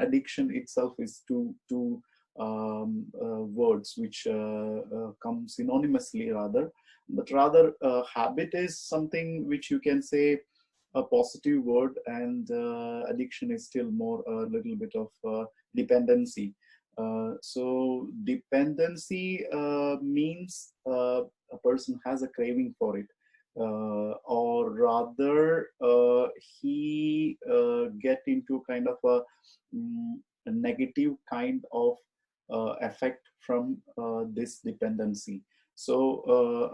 addiction itself is two words which come synonymously rather, but rather habit is something which you can say a positive word, and addiction is still more a little bit of dependency. So dependency means a person has a craving for it, or rather he get into kind of a negative kind of effect from this dependency. So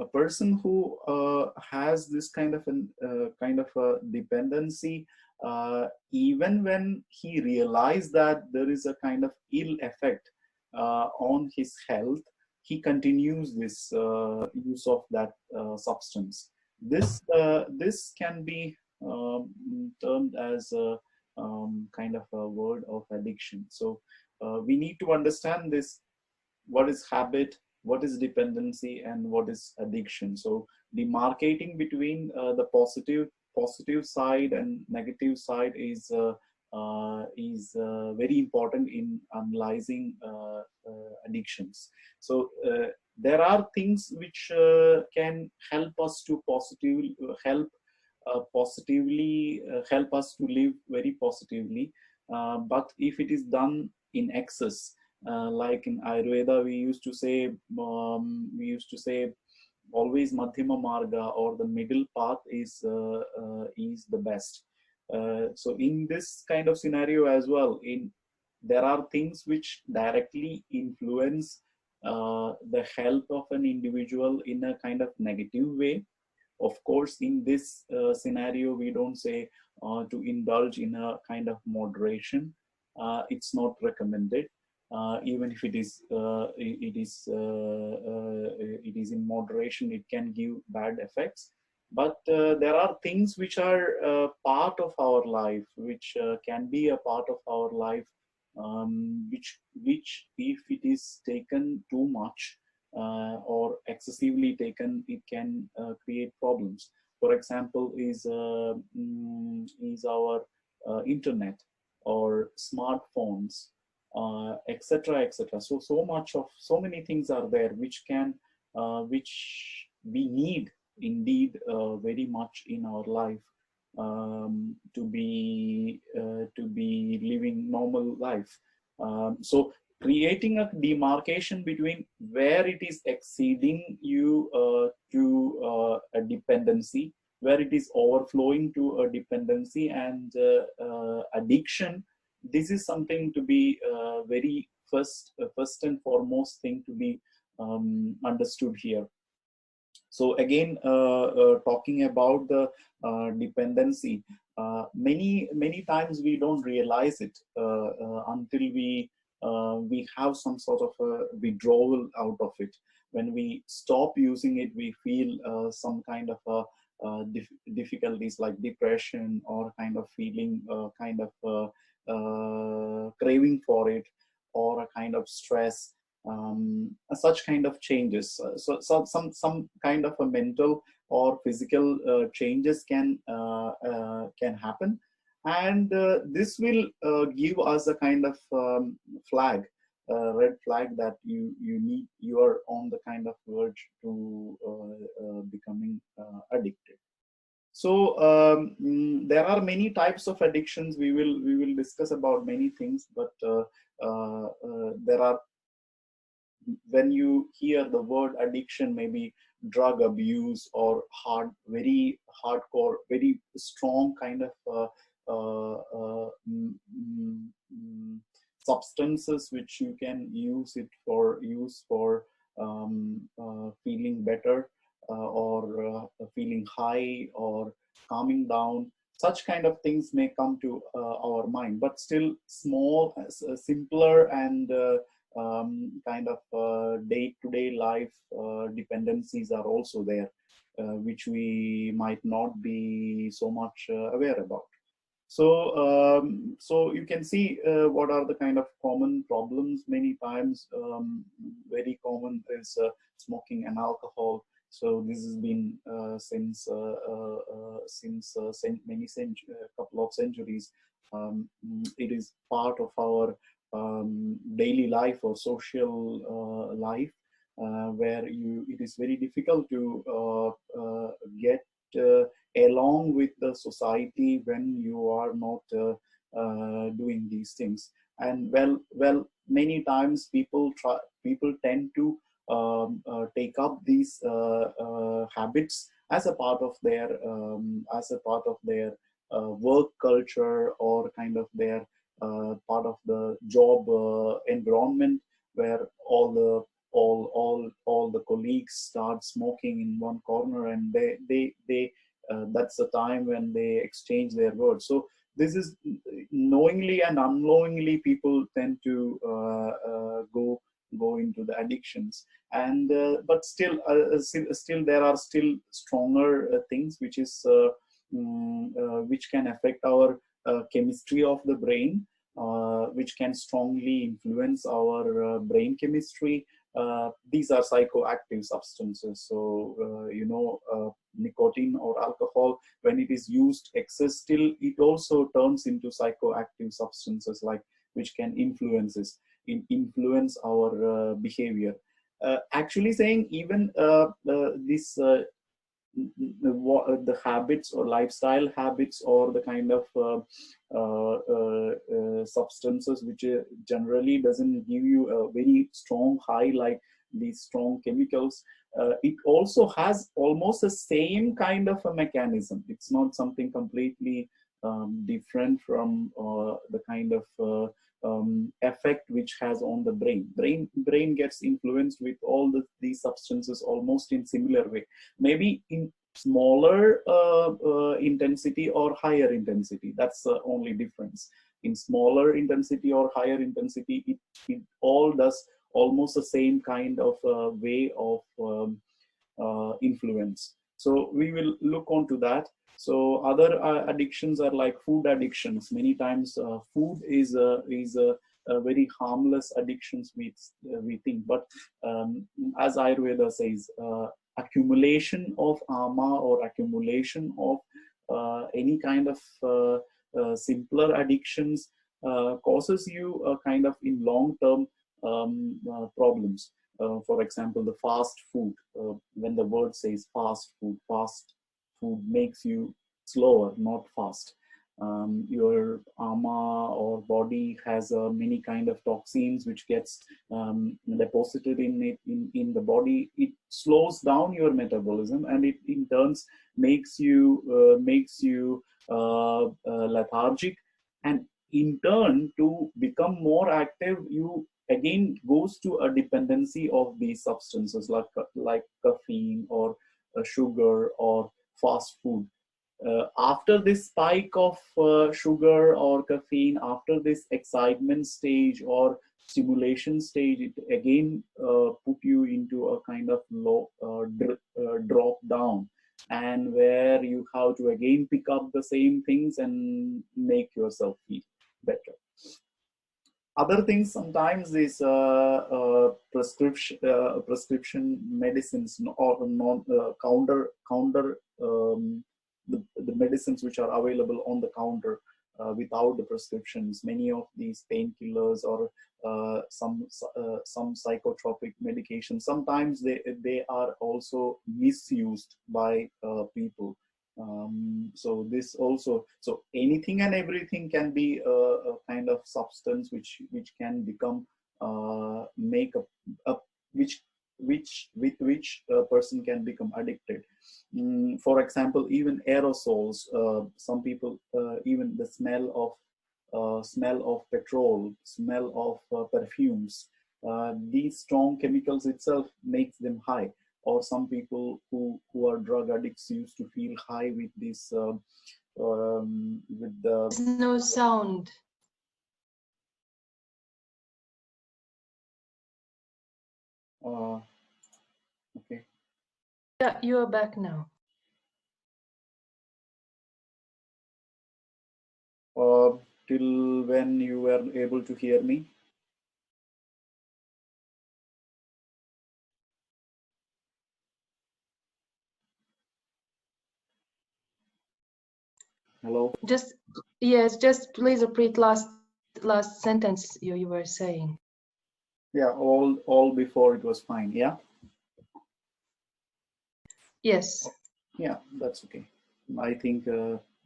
a person who has this kind of a dependency, even when he realizes that there is a kind of ill effect on his health, he continues this use of that substance. This can be termed as a kind of a word of addiction. So we need to understand this: what is habit, what is dependency, and what is addiction. So demarcating between the positive side and negative side is very important in analyzing addictions. So there are things which can help us to help us to live very positively, but if it is done in excess, like in Ayurveda, we used to say always Madhyama Marga, or the middle path is the best. So in this kind of scenario as well, there are things which directly influence the health of an individual in a kind of negative way. Of course, in this scenario, we don't say to indulge in a kind of moderation. It's not recommended. Even if it is in moderation, it can give bad effects. But there are things which are part of our life, which can be a part of our life, which if it is taken too much or excessively taken, it can create problems. For example, is our internet or smartphones, etc., etc. So many things are there which we need indeed very much in our life, to be living normal life. So creating a demarcation between where it is exceeding you to a dependency, where it is overflowing to a dependency and addiction. This is something to be very first and foremost thing to be understood here. So again, talking about the dependency, many times we don't realize it until we have some sort of a withdrawal out of it. When we stop using it, we feel some kind of difficulties like depression, or kind of feeling kind of craving for it, or a kind of stress, such kind of changes. So some kind of a mental or physical changes can happen, and this will give us a kind of flag, red flag, that you are on the kind of verge to becoming addicted. So there are many types of addictions. We will discuss about many things, but there are, when you hear the word addiction, maybe drug abuse or very hardcore, very strong kind of substances which you can use for feeling better, or feeling high, or calming down. Such kind of things may come to our mind, but still small, simpler, and kind of day-to-day life dependencies are also there, which we might not be so much aware about. So you can see what are the kind of common problems. Many times, very common is smoking and alcohol. So this has been since couple of centuries. it is part of our daily life or social life, where it is very difficult to get along with the society when you are not doing these things. And many times people tend to take up these habits as a part of their work culture, or kind of their part of the job environment, where all the colleagues start smoking in one corner, and they that's the time when they exchange their words. So this is knowingly and unknowingly people tend to go into the addictions. And but still there are still stronger things which can affect our chemistry of the brain, which can strongly influence our brain chemistry. These are psychoactive substances. So, nicotine or alcohol, when it is used excess, still it also turns into psychoactive substances, like which can influence our behavior. Actually saying, even this the habits or lifestyle habits, or the kind of substances which generally doesn't give you a very strong high, like these strong chemicals, it also has almost the same kind of a mechanism. It's not something completely different from the kind of effect which has on the brain gets influenced with all these substances almost in similar way, maybe in smaller intensity or higher intensity. That's the only difference. In smaller intensity or higher intensity, it all does almost the same kind of way of influence. So we will look on to that. So other addictions are like food addictions. Many times food is a very harmless addictions we think, but as Ayurveda says, accumulation of ama, or accumulation of any kind of simpler addictions causes you a kind of in long term problems. For example, the fast food. When the word says fast food makes you slower, not fast. Your ama or body has many kind of toxins which gets deposited in the body. It slows down your metabolism, and it in turns makes you lethargic, and in turn, to become more active, you again goes to a dependency of these substances, like caffeine or sugar or fast food. After this spike of sugar or caffeine, after this excitement stage or stimulation stage, it again put you into a kind of low drop down, and where you have to again pick up the same things and make yourself feel better. Other things sometimes is prescription medicines, or non counter the medicines which are available on the counter without the prescriptions. Many of these painkillers or some psychotropic medications, sometimes they are also misused by people. So this also, so anything and everything can be a kind of substance which can become make a with which a person can become addicted. For example, even aerosols. Some people, even the smell of petrol, smell of perfumes. These strong chemicals itself makes them high. Or some people who are drug addicts used to feel high with this with the. There's no sound. Okay. Yeah, you are back now. Till when you were able to hear me? Hello. Just Yes, just please repeat last sentence you were saying. Yeah, all before it was fine. Yeah. Yes. Yeah, that's okay. I think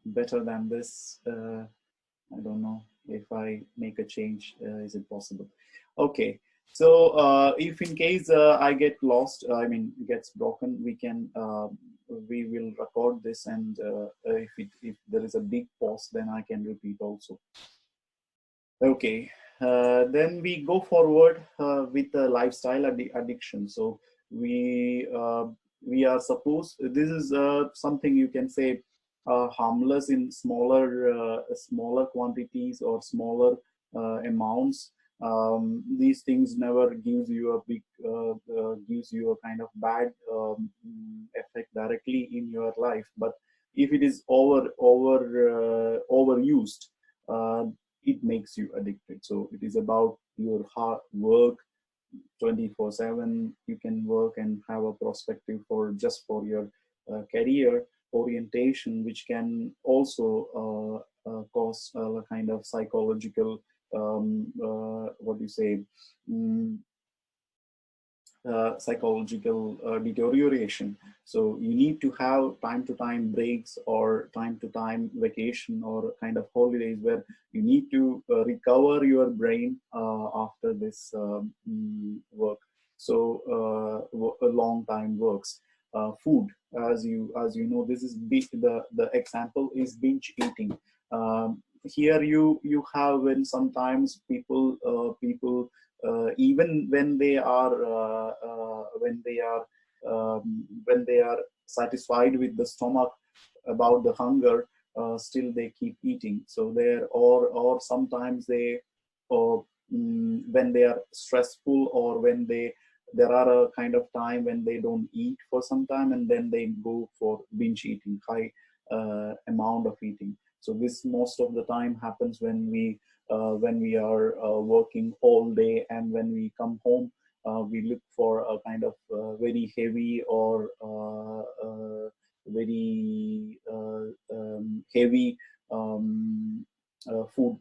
better than this. I don't know if I make a change. Is it possible? Okay. So if in case I get lost, I mean gets broken, we will record this, and if there is a big pause, then I can repeat also. Okay, then we go forward with the lifestyle addiction. So we uh, we are supposed, this is something you can say harmless in smaller quantities or smaller amounts. These things never gives you a big gives you a kind of bad effect directly in your life. But if it is overused, uh, it makes you addicted. So it is about your hard work 24/7. You can work and have a perspective for just for your career orientation, which can also cause a kind of psychological what do you say, mm, psychological deterioration. So you need to have time to time breaks or time to time vacation or kind of holidays where you need to recover your brain after this work. So a long time works. Food, as you know, this is the example is binge eating. Here you have, when sometimes people even when they are satisfied with the stomach about the hunger, still they keep eating. So there, or sometimes they, or when they are stressful, or when they, there are a kind of time when they don't eat for some time, and then they go for binge eating, high amount of eating. So this most of the time happens when we are working all day, and when we come home, we look for a kind of very heavy or very heavy food,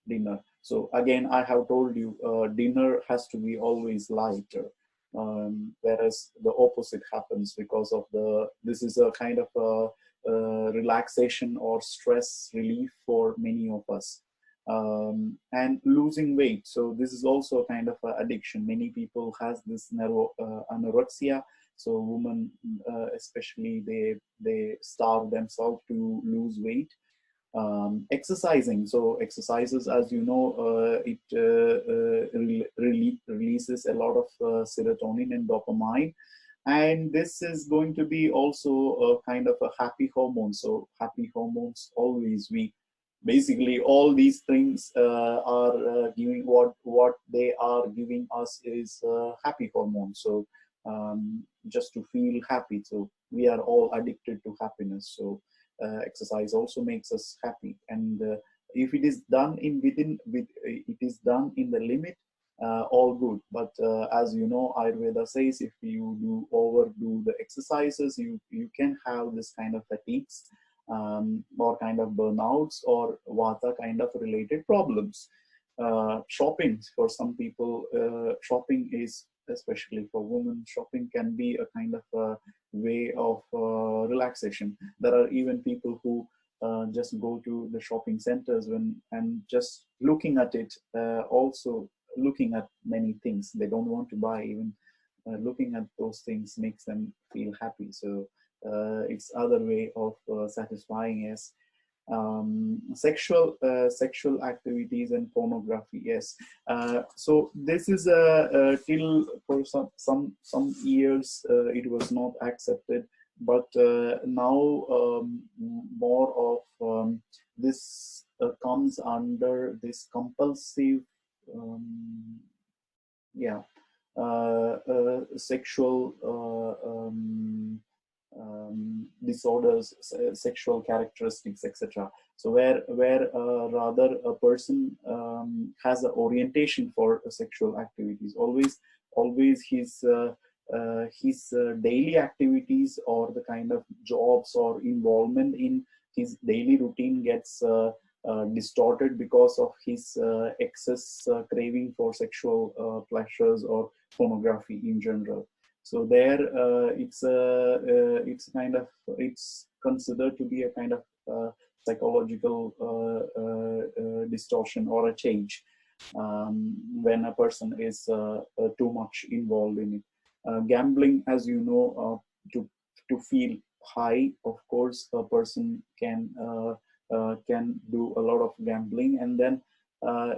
dinner. So again, I have told you, dinner has to be always lighter, whereas the opposite happens because of this is a kind of relaxation or stress relief for many of us. And losing weight, so this is also a kind of addiction. Many people has this anorexia. So women especially, they starve themselves to lose weight. Exercising, so exercises, as you know, it releases a lot of serotonin and dopamine, and this is going to be also a kind of a happy hormone. So happy hormones always, we basically all these things are giving, what they are giving us is happy hormone. So just to feel happy, so we are all addicted to happiness. So exercise also makes us happy, and if it is done it is done in the limit, all good. But as you know, Ayurveda says if you overdo the exercises, you can have this kind of fatigues, or kind of burnouts, or vata kind of related problems. Shopping, for some people, shopping is, especially for women, shopping can be a kind of a way of relaxation. There are even people who just go to the shopping centers and just looking at it, also looking at many things. They don't want to buy, even looking at those things makes them feel happy. So it's other way of satisfying us. Sexual activities and pornography, yes. So this is till for some years it was not accepted, but now more of this comes under this compulsive, yeah, sexual disorders, sexual characteristics, etc. So where rather a person has an orientation for sexual activities, always his daily activities or the kind of jobs or involvement in his daily routine gets distorted because of his excess craving for sexual pleasures or pornography in general. So there, it's considered to be a kind of psychological distortion or a change when a person is too much involved in it. Gambling, as you know, to feel high, of course, a person can do a lot of gambling, and then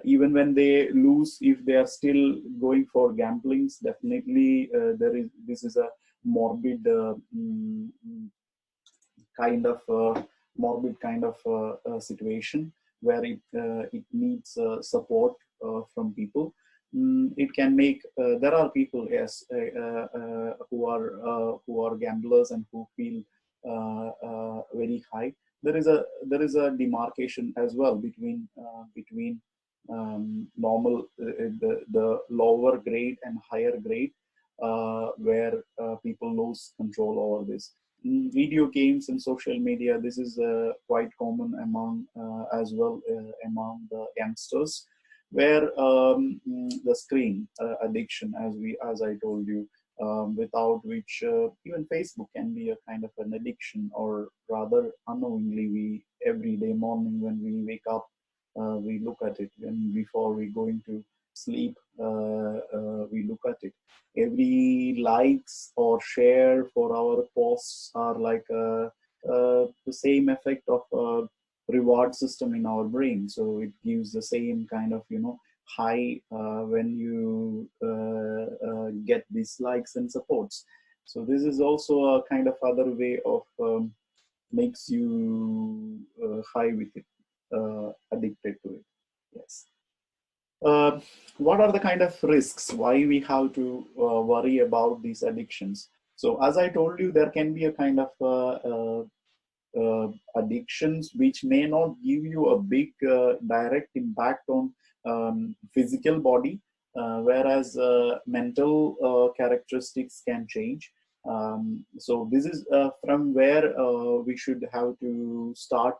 even when they lose, if they are still going for gamblings, definitely this is a morbid kind of situation where it needs support from people. It can make there are people, yes, who are gamblers and who feel very high. There is a demarcation as well between normal the lower grade and higher grade, where people lose control over this. Video games and social media, this is quite common among as well among the youngsters, where the screen addiction, as I told you, without which even Facebook can be a kind of an addiction, or rather unknowingly, we every day morning when we wake up, we look at it, and before we going to sleep, we look at it. Every likes or share for our posts are like the same effect of reward system in our brain. So it gives the same kind of high when you get these likes and supports. So this is also a kind of other way of makes you high with it, addicted to it. Yes. What are the kind of risks why we have to worry about these addictions? So as I told you, there can be a kind of addictions which may not give you a big direct impact on physical body, whereas mental characteristics can change. So this is from where we should have to start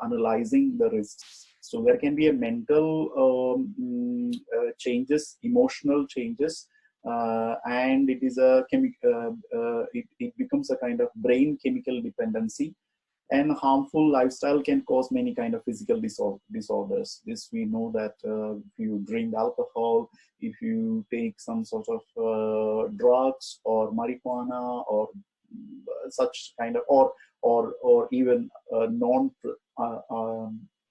analyzing the risks. So there can be a mental changes, emotional changes, and it is a it becomes a kind of brain chemical dependency. And harmful lifestyle can cause many kind of physical disorders. This we know that if you drink alcohol, if you take some sort of drugs or marijuana or such kind of, or even non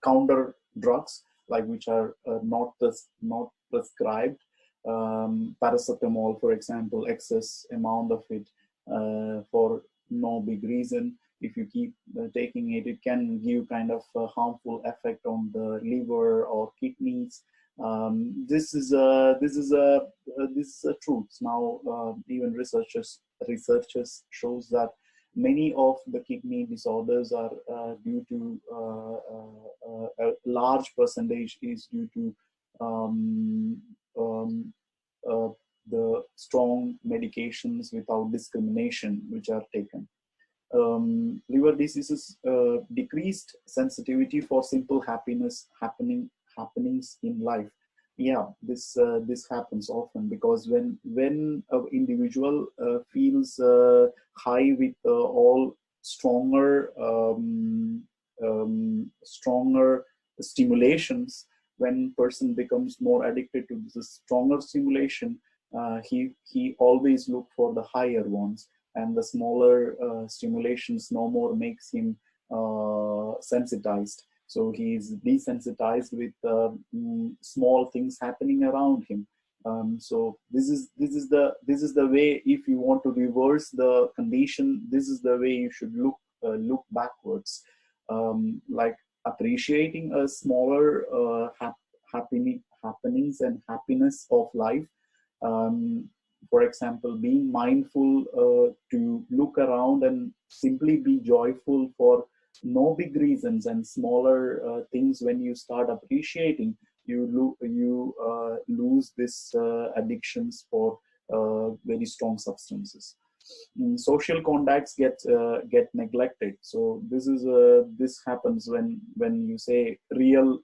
counter drugs, like which are not prescribed, paracetamol, for example, excess amount of it for no big reason. If you keep taking it, it can give kind of a harmful effect on the liver or kidneys. This is a truth. Now, even researchers shows that many of the kidney disorders are due to a large percentage is due to the strong medications without discrimination which are taken. Liver diseases, decreased sensitivity for simple happenings in life. Yeah, this happens often, because when an individual feels high with all stronger stronger stimulations, when person becomes more addicted to this stronger stimulation, he always look for the higher ones, and the smaller stimulations no more makes him sensitized. So he is desensitized with small things happening around him. So this is the way. If you want to reverse the condition, this is the way you should look backwards, like appreciating a smaller happenings and happiness of life. For example, being mindful to look around and simply be joyful for no big reasons and smaller things. When you start appreciating, you lose this addictions for very strong substances. Social contacts get neglected. So this happens when you say real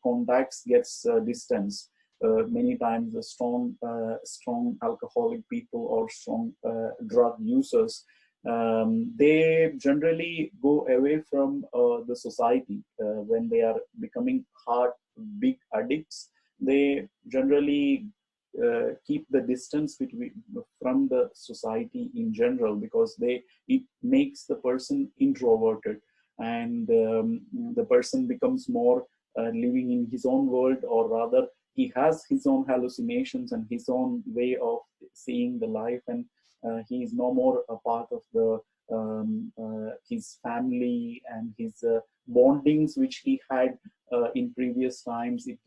contacts gets distance. Many times the strong alcoholic people or strong drug users, they generally go away from the society when they are becoming big addicts. They generally keep the distance between from the society in general, because it makes the person introverted, and the person becomes more living in his own world, or rather he has his own hallucinations and his own way of seeing the life, and he is no more a part of the his family and his bondings which he had in previous times. It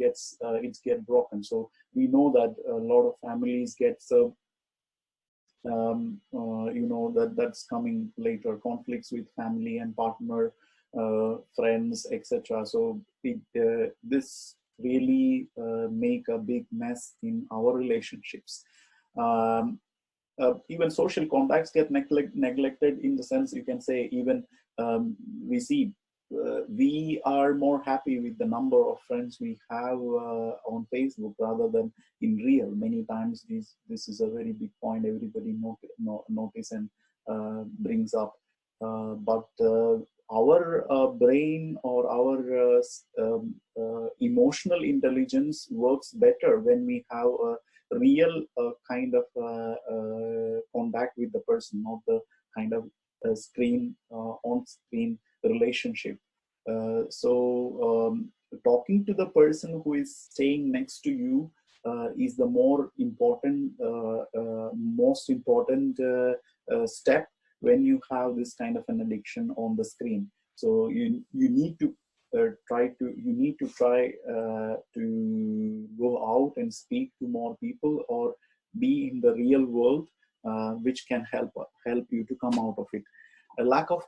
get broken. So we know that a lot of families get that's coming later, conflicts with family and partner, friends, etc. So this really make a big mess in our relationships. um, Even social contacts get neglected, in the sense, you can say, even we see we are more happy with the number of friends we have on Facebook rather than in real. Many times this is a very big point everybody notice and brings up. But our brain or our emotional intelligence works better when we have a real kind of contact with the person, not the kind of screen on screen relationship. So talking to the person who is staying next to you is the most important step when you have this kind of an addiction on the screen. So you need to try to go out and speak to more people, or be in the real world, which can help you to come out of it. A lack of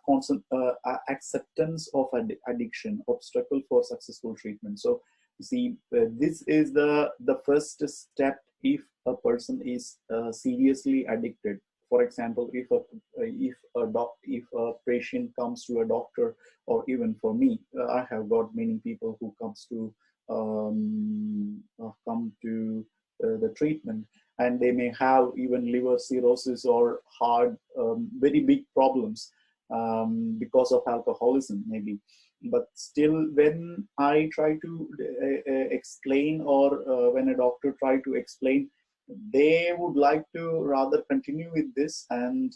acceptance of addiction, obstacle for successful treatment. So you see, this is the first step if a person is seriously addicted. For example, if a patient comes to a doctor, or even for me, I have got many people who come to the treatment, and they may have even liver cirrhosis or heart, very big problems because of alcoholism maybe. But still, when I try to explain, or when a doctor try to explain, they would like to rather continue with this, and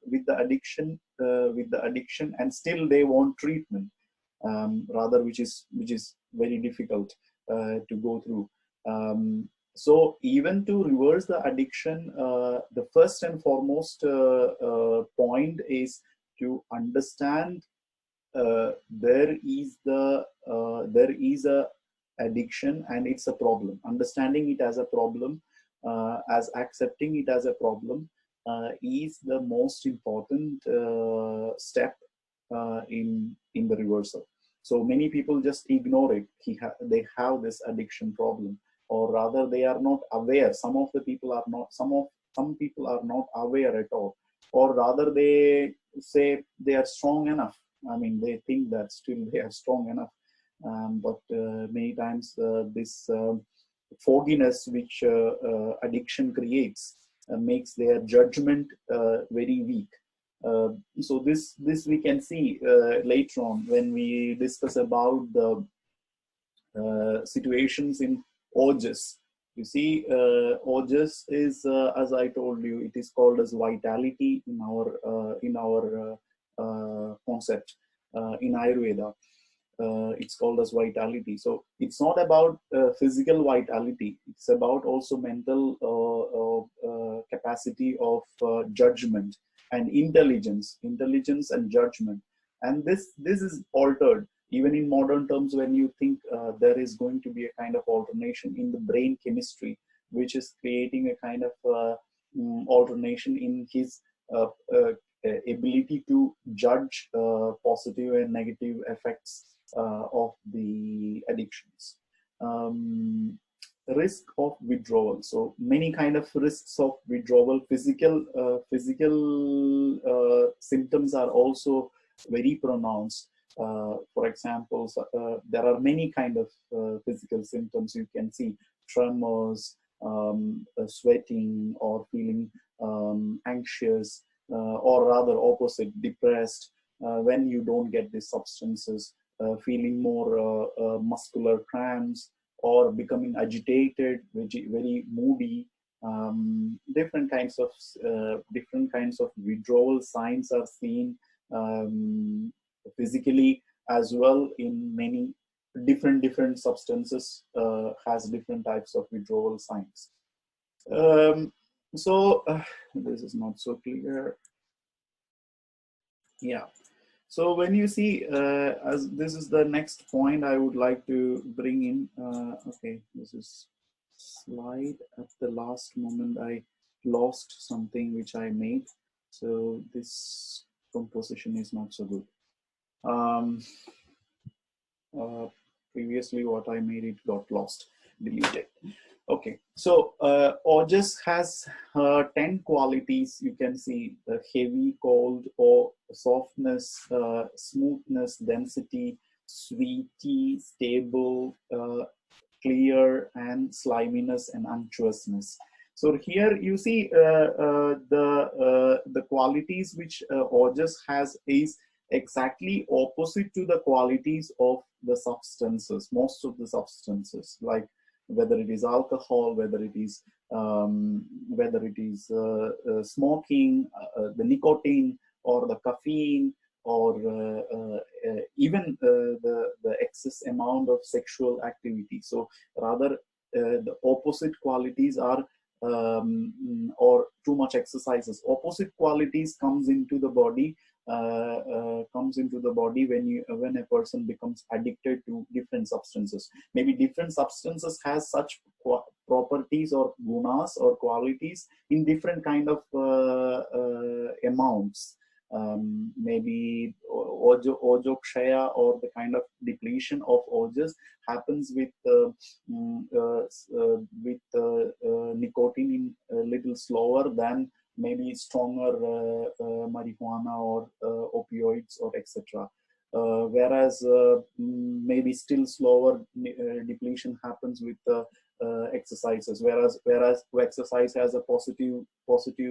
with the addiction, and still they want treatment, rather, which is very difficult to go through. So even to reverse the addiction, the first and foremost point is to understand there is a addiction, and it's a problem. Understanding it as a problem, as accepting it as a problem, is the most important step in the reversal. So many people just ignore it. They have this addiction problem, or rather they are not aware. Some people are not aware at all, or rather they say they are strong enough. I mean, they think that still they are strong enough, but many times this fogginess which addiction creates makes their judgment very weak. So this we can see later on when we discuss about the situations in OJAS. You see, OJAS is, as I told you, it is called as vitality in our concept in Ayurveda. It's called as vitality. So it's not about physical vitality. It's about also mental capacity of judgment and intelligence and judgment. And this is altered. Even in modern terms, when you think there is going to be a kind of alternation in the brain chemistry, which is creating a kind of alternation in his ability to judge positive and negative effects of the addictions. risk of withdrawal. So many kind of risks of withdrawal. Physical symptoms are also very pronounced. For example, there are many kind of physical symptoms. You can see tremors, sweating, or feeling anxious, or rather opposite, depressed, when you don't get these substances, feeling more muscular cramps, or becoming agitated, very moody. Different kinds of withdrawal signs are seen physically as well. In many different substances has different types of withdrawal signs. So this is not so clear. Yeah. So when you see, as this is the next point I would like to bring in. Okay, this is slide. At the last moment, I lost something which I made. So this composition is not so good. Um, Previously, what I made, it got lost, deleted. Okay, so Ojas has 10 qualities. You can see the heavy, cold, or softness, smoothness, density, sweety, stable, clear, and sliminess and unctuousness. So here you see the qualities which Ojas has is exactly opposite to the qualities of the substances, most of the substances, like whether it is alcohol, whether it is smoking, the nicotine, or the caffeine, or even the excess amount of sexual activity. So rather, the opposite qualities are or too much exercises. Opposite qualities comes into the body when a person becomes addicted to different substances. Maybe different substances has such properties or gunas or qualities in different kind of amounts. Maybe ojokshaya, or the kind of depletion of ojas, happens with nicotine in a little slower than maybe stronger marijuana or opioids or etc. Whereas maybe still slower depletion happens with exercises, whereas exercise has a positive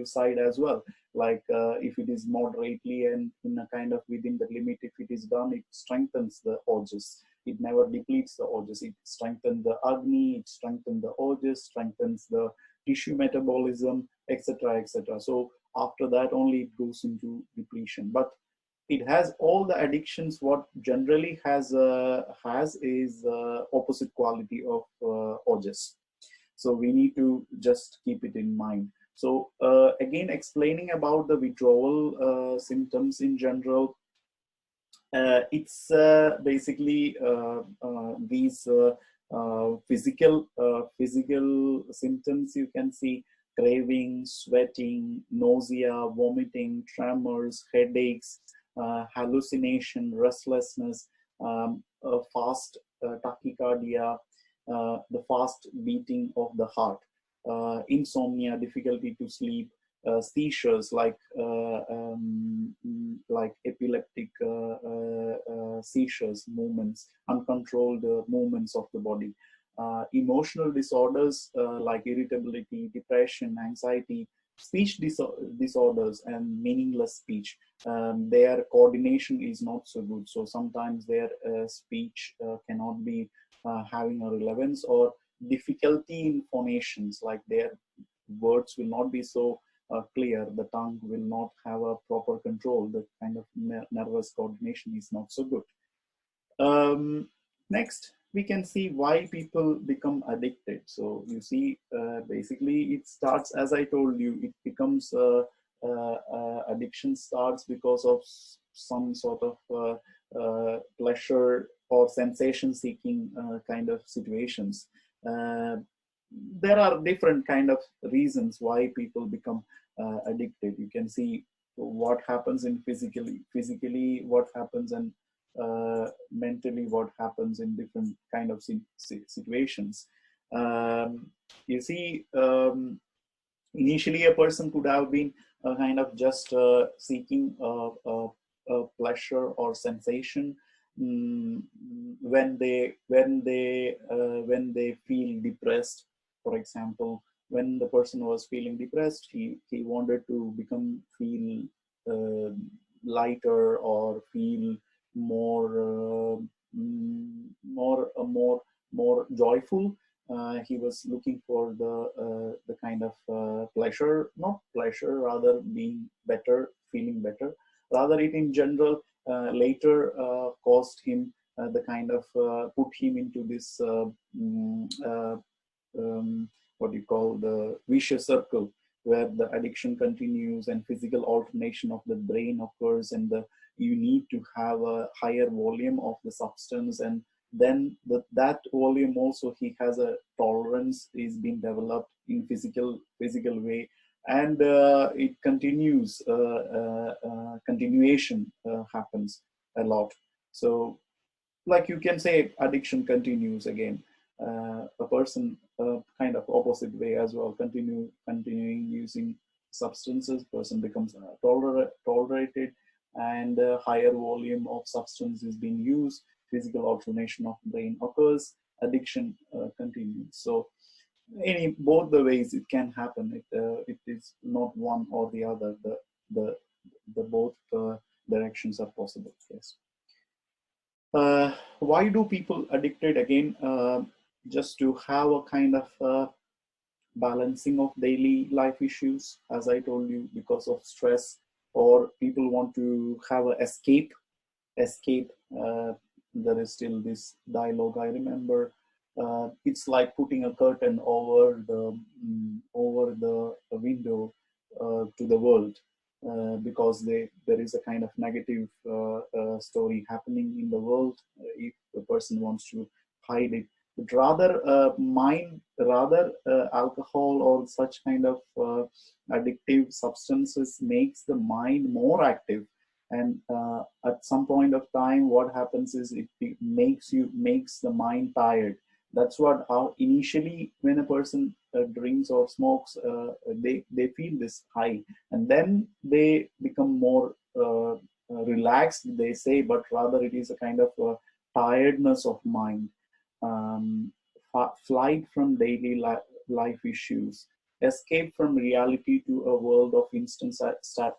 side as well. Like if it is moderately and in a kind of within the limit, if it is done, it strengthens the ojas. It never depletes the ojas. It strengthens the agni, it strengthens the ojas, strengthens the tissue metabolism, etc., etc. So after that only it goes into depletion. But it has all the addictions. What generally has is opposite quality of ojas. So we need to just keep it in mind. So again, explaining about the withdrawal symptoms in general, it's basically these physical symptoms. You can see craving, sweating, nausea, vomiting, tremors, headaches, hallucination, restlessness, fast tachycardia, the fast beating of the heart, insomnia, difficulty to sleep, seizures like epileptic seizures, movements, uncontrolled movements of the body. Emotional disorders like irritability, depression, anxiety, speech disorders, and meaningless speech. Their coordination is not so good. So sometimes their speech cannot be having a relevance, or difficulty in phonations, like their words will not be so clear. The tongue will not have a proper control. The kind of nervous coordination is not so good. Next, we can see why people become addicted. So you see, basically it starts, as I told you, it becomes addiction starts because of some sort of pleasure or sensation seeking kind of situations. There are different kind of reasons why people become addicted. You can see what happens in physically what happens, and mentally what happens in different kind of situations. Um, you see, initially a person could have been kind of just seeking a pleasure or sensation, when they feel depressed. For example, when the person was feeling depressed, he wanted to become feel uh, lighter or feel more more joyful. He was looking for the kind of pleasure, not pleasure, rather being better, feeling better. Rather, it in general later caused him the kind of put him into this what you call the vicious circle, where the addiction continues and physical alternation of the brain occurs, and you need to have a higher volume of the substance, and then that volume also he has a tolerance is being developed in physical way, and it continues continuation happens a lot. So like you can say addiction continues again, a person kind of opposite way as well, continuing using substances, person becomes tolerated, and a higher volume of substance is being used, physical alternation of brain occurs, addiction continues. So any both the ways it can happen, it is not one or the other, the the both directions are possible. Yes. Why do people addicted again? Just to have a kind of balancing of daily life issues, as I told you, because of stress, or people want to have an escape. There is still this dialogue I remember. It's like putting a curtain over the window to the world, because there is a kind of negative story happening in the world. If the person wants to hide it, but rather alcohol or such kind of addictive substances makes the mind more active, and at some point of time what happens is it makes the mind tired. That's what how initially when a person drinks or smokes, they feel this high, and then they become more relaxed, they say, but rather it is a kind of tiredness of mind, um, flight from daily life issues, escape from reality to a world of instant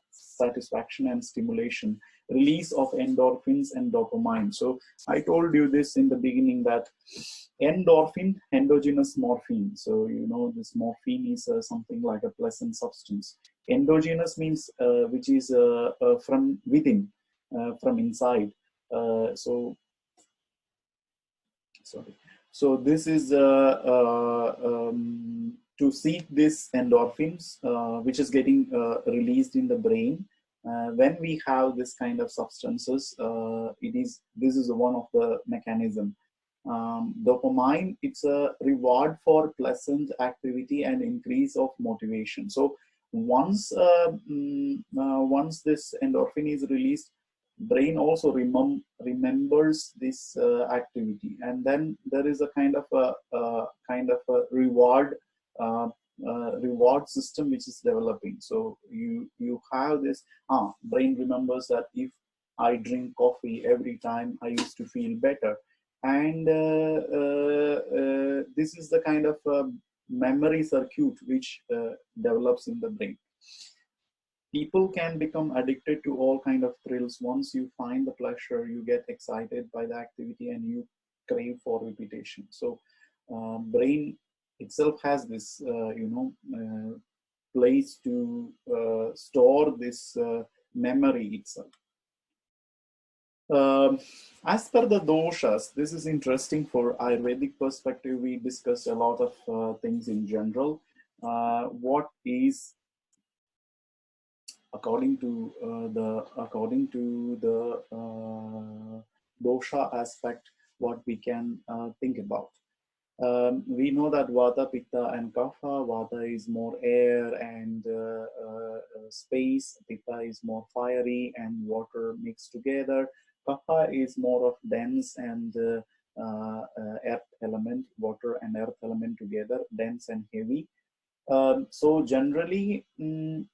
satisfaction and stimulation, release of endorphins and dopamine. So I told you this in the beginning that endorphin, endogenous morphine. So you know this morphine is something like a pleasant substance. Endogenous means which is from within, from inside. So sorry. So this is to seek this endorphins, which is getting released in the brain. When we have this kind of substances, this is one of the mechanism. Dopamine, it's a reward for pleasant activity and increase of motivation. So once this endorphin is released, brain also remembers this activity, and then there is a kind of a reward system which is developing. So you have this brain remembers that if I drink coffee every time I used to feel better, and this is the kind of memory circuit which develops in the brain. People can become addicted to all kind of thrills. Once you find the pleasure, you get excited by the activity and you crave for repetition. So brain itself has this place to store this memory itself. As per the doshas, this is interesting for Ayurvedic perspective. We discussed a lot of things in general. What is according to the dosha aspect, what we can think about. We know that Vata, Pitta, and Kapha. Vata is more air and space. Pitta is more fiery and water mixed together. Kapha is more of dense and earth element, water and earth element together, dense and heavy. So generally, the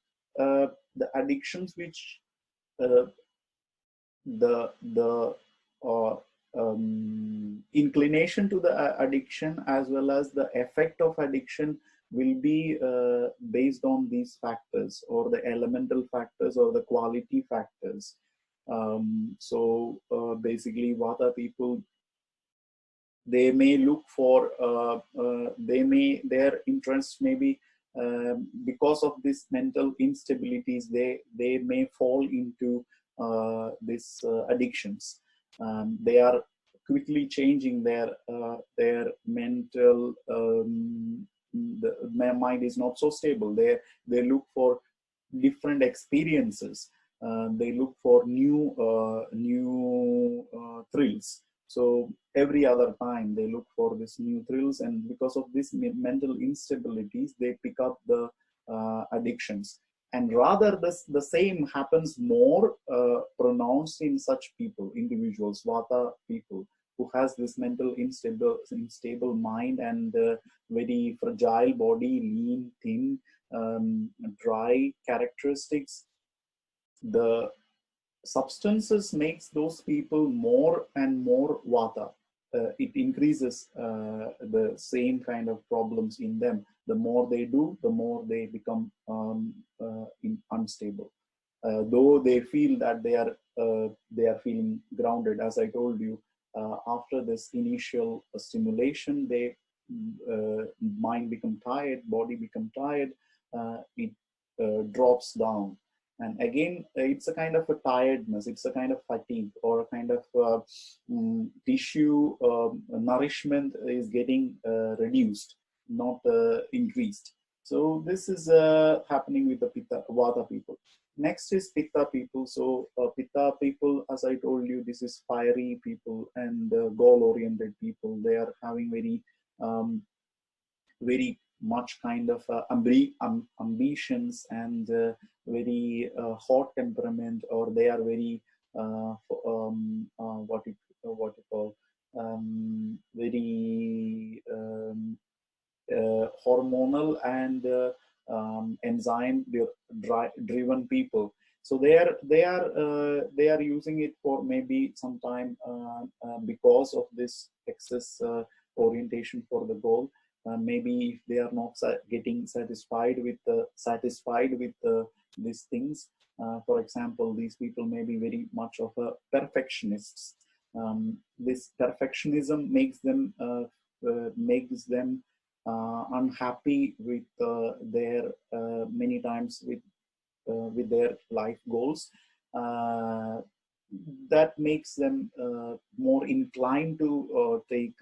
addictions which uh, the inclination to the addiction as well as the effect of addiction will be based on these factors, or the elemental factors or the quality factors. Basically, Vata people, they may look for their interests may be because of this mental instabilities, they may fall into this addictions. They are quickly changing their mental, their mind is not so stable. They look for different experiences. They look for new thrills. So every other time they look for this new thrills, and because of this mental instabilities, they pick up the addictions. And rather, the same happens more pronounced in such people, individuals, Vata people, who has this mental unstable mind and very fragile body, lean, thin, dry characteristics. The substances makes those people more and more Vata. It increases the same kind of problems in them. The more they do, the more they become unstable. Though they feel that they are feeling grounded, as I told you, after this initial stimulation, they mind become tired, body become tired, it drops down. And again, it's a kind of a tiredness, it's a kind of fatigue, or a kind of tissue nourishment is getting reduced, not increased. So this is happening with the Pitta, Vata people. Next is Pitta people. So Pitta people, as I told you, this is fiery people and goal-oriented people. They are having very much kind of ambitions and very hot temperament, or they are very what you call very hormonal and enzyme driven people. So they are using it for maybe some time because of this excess orientation for the goal. Maybe if they are not getting satisfied with these things. For example, these people may be very much of a perfectionists. This perfectionism makes them unhappy with their many times with their life goals. That makes them more inclined to take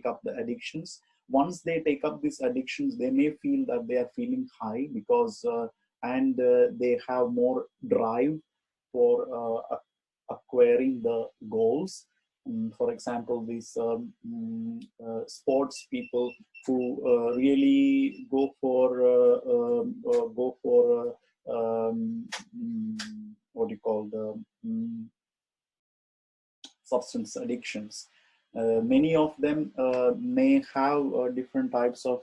up the addictions. Once they take up these addictions, they may feel that they are feeling high because and they have more drive for acquiring the goals. For example, these sports people who really go for what do you call the substance addictions. Many of them may have different types of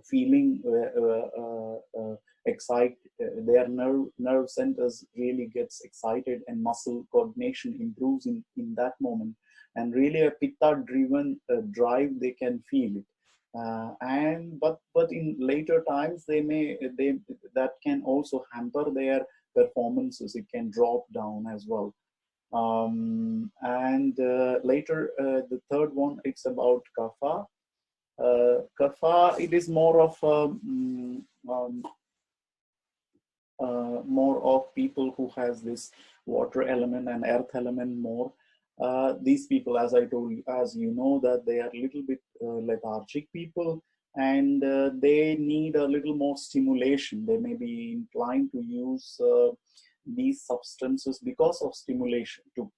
feeling excite their nerve centers really gets excited, and muscle coordination improves in that moment. And really a pitta driven drive, they can feel it. But in later times they that can also hamper their performances. It can drop down as well. And later, the third one, it's about kapha. Kapha, it is more of people who has this water element and earth element more. These people, as I told you, as you know, that they are a little bit lethargic people, and they need a little more stimulation. They may be inclined to use these substances because of stimulation, to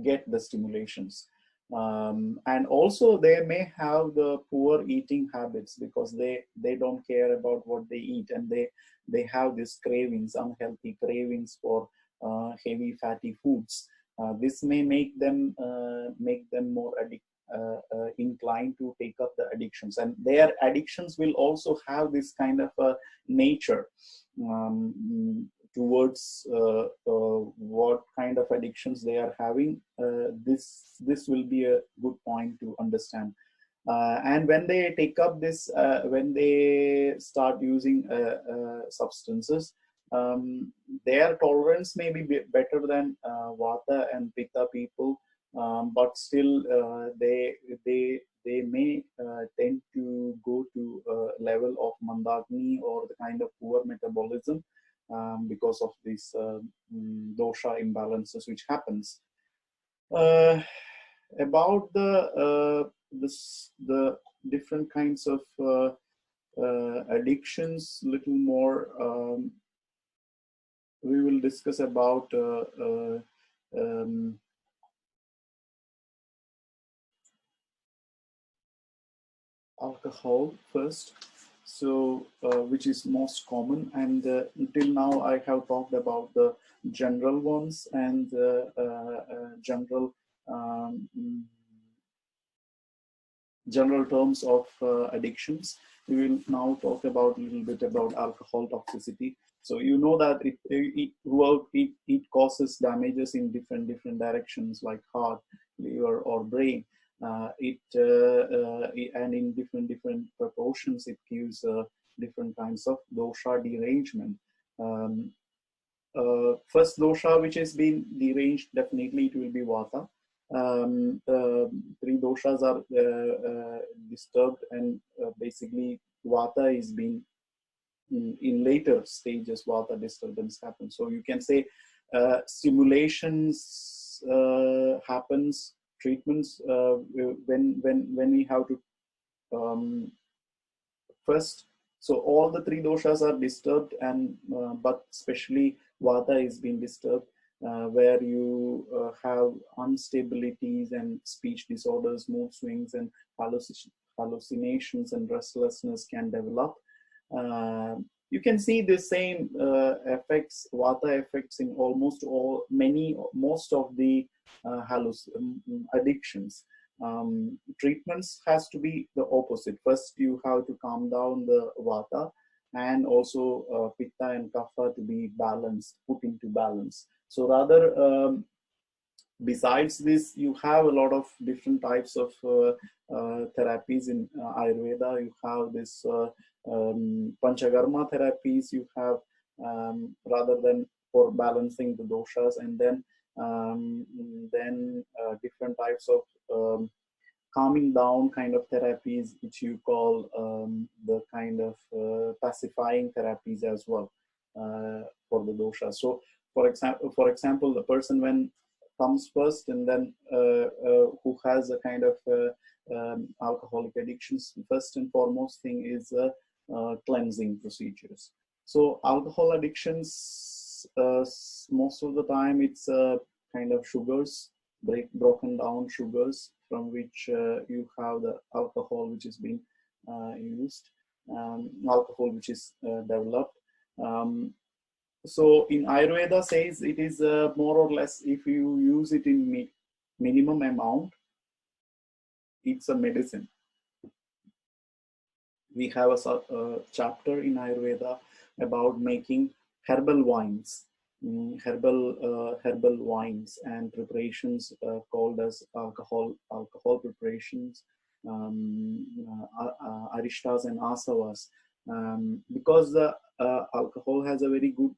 get the stimulations. And also they may have the poor eating habits because they don't care about what they eat, and they have these cravings, unhealthy cravings for heavy fatty foods. This may make them more inclined to take up the addictions, and their addictions will also have this kind of a nature towards what kind of addictions they are having. This will be a good point to understand. And when they take up this, when they start using substances, their tolerance may be better than Vata and Pitta people, but still they may tend to go to a level of Mandagni or the kind of poor metabolism because of these dosha imbalances which happens. About the different kinds of addictions, little more we will discuss about alcohol first, so which is most common, and until now I have talked about the general ones and general general terms of addictions. We will now talk about a little bit about alcohol toxicity. So you know that it causes damages in different directions, like heart, liver, or brain. And in different proportions, it gives different kinds of dosha derangement. First dosha which has been deranged, definitely it will be Vata. Three doshas are disturbed, and basically Vata is being in later stages. Vata disturbance happens. So you can say stimulations happens, treatments when we have to first. So all the three doshas are disturbed, and but especially Vata is being disturbed, where you have instabilities and speech disorders, mood swings, and hallucinations and restlessness can develop. You can see the same effects, Vata effects, in almost most of the addictions. Treatments has to be the opposite. First, you have to calm down the Vata, and also Pitta and Kapha to be balanced, put into balance. So rather, besides this, you have a lot of different types of therapies in Ayurveda. You have this Panchakarma therapies. You have rather than for balancing the doshas, and then different types of calming down kind of therapies, which you call the kind of pacifying therapies as well for the dosha. So, for example, the person when comes first, and then who has a kind of alcoholic addictions, first and foremost thing is cleansing procedures. So alcohol addictions, most of the time it's kind of sugars, broken down sugars, from which you have the alcohol which is being used, alcohol which is developed. So in Ayurveda says it is more or less, if you use it in minimum amount, it's a medicine. We have a chapter in Ayurveda about making herbal wines, herbal wines and preparations called as alcohol preparations, arishtas and asavas, because the alcohol has a very good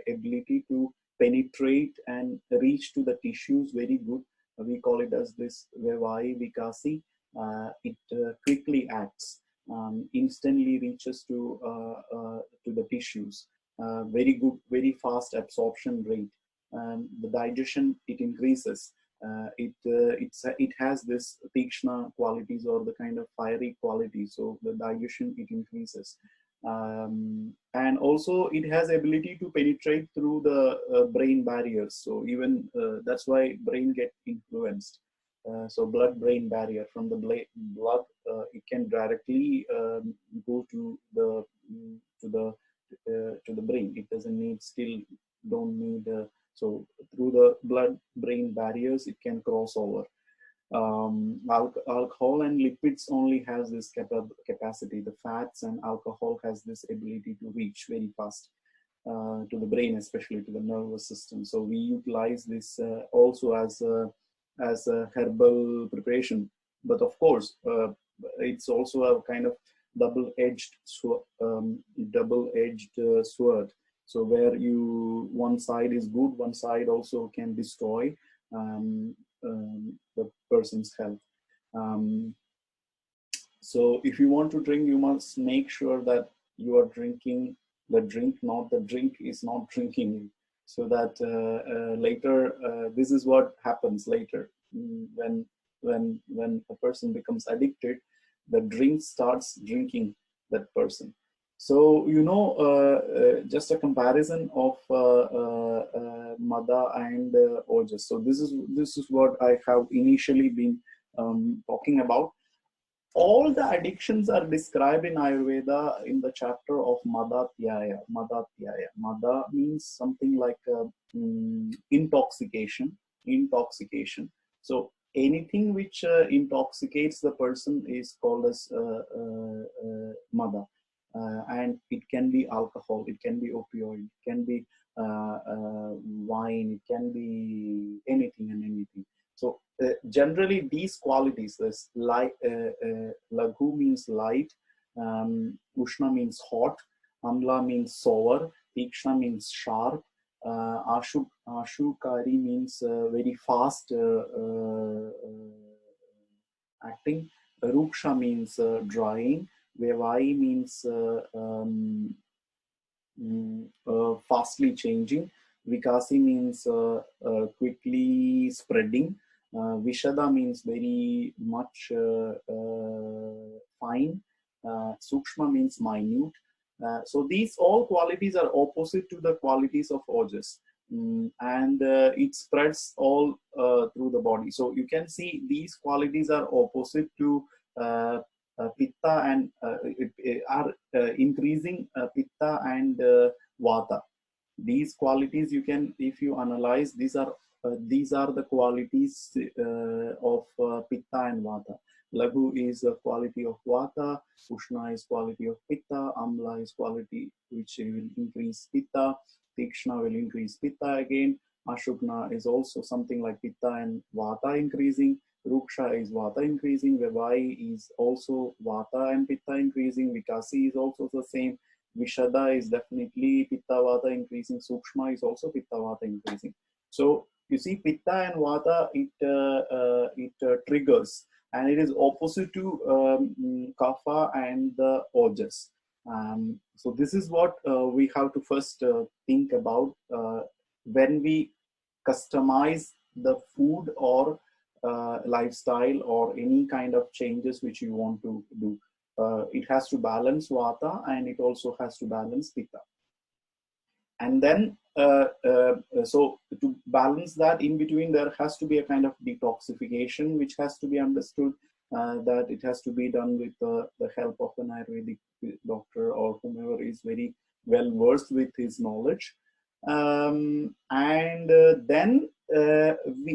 ability to penetrate and reach to the tissues very good. We call it as this Vevai Vikasi. It quickly acts, instantly reaches to the tissues. Very good, very fast absorption rate. The digestion, it increases. It has this tikshna qualities, or the kind of fiery quality. So the digestion, it increases. And also it has ability to penetrate through the brain barriers. So even that's why brain get influenced. So blood-brain barrier, from the blood, it can directly go to the brain. It doesn't need, still don't need. So through the blood-brain blood-brain barriers, it can cross over. Alcohol and lipids only has this capacity. The fats and alcohol has this ability to reach very fast to the brain, especially to the nervous system. So we utilize this also as a herbal preparation. But of course, it's also a kind of double-edged sword. So where one side is good, one side also can destroy the person's health. So if you want to drink, you must make sure that you are drinking the drink, not the drink is not drinking you. So that later, this is what happens later when a person becomes addicted, the drink starts drinking that person. So just a comparison of Mada and Ojas. So this is what I have initially been talking about. All the addictions are described in Ayurveda in the chapter of Madathyaya. Madathyaya. Mada means something like intoxication. Intoxication. So anything which intoxicates the person is called as Mada. And it can be alcohol, it can be opioid, it can be wine, it can be anything and anything. So generally these qualities, this Laghu means light, Ushna means hot, Amla means sour, Tikshna means sharp, Ashukari means very fast acting, Ruksha means drying, Vevai means fastly changing, Vikasi means quickly spreading, Vishada means very much fine, Sukshma means minute. So these all qualities are opposite to the qualities of Ojas. And it spreads all through the body. So you can see these qualities are opposite to Pitta and are increasing Pitta and Vata. These qualities you can, if you analyze, these are the qualities of Pitta and Vata. Laghu is a quality of Vata, Ushna is quality of Pitta, Amla is quality which will increase Pitta, Tikshna will increase Pitta again, Ashukna is also something like Pitta and Vata increasing, Ruksha is Vata increasing, Vevai is also Vata and Pitta increasing, Vikasi is also the same, Vishada is definitely Pitta Vata increasing, Sukshma is also Pitta Vata increasing. So you see Pitta and Vata, it triggers, and it is opposite to Kapha and the Ojas. So this is what we have to first think about when we customize the food or lifestyle or any kind of changes which you want to do. It has to balance Vata and it also has to balance Pitta. And then, so to balance that in between, there has to be a kind of detoxification which has to be understood, that it has to be done with the help of an Ayurvedic doctor or whomever is very well versed with his knowledge. And then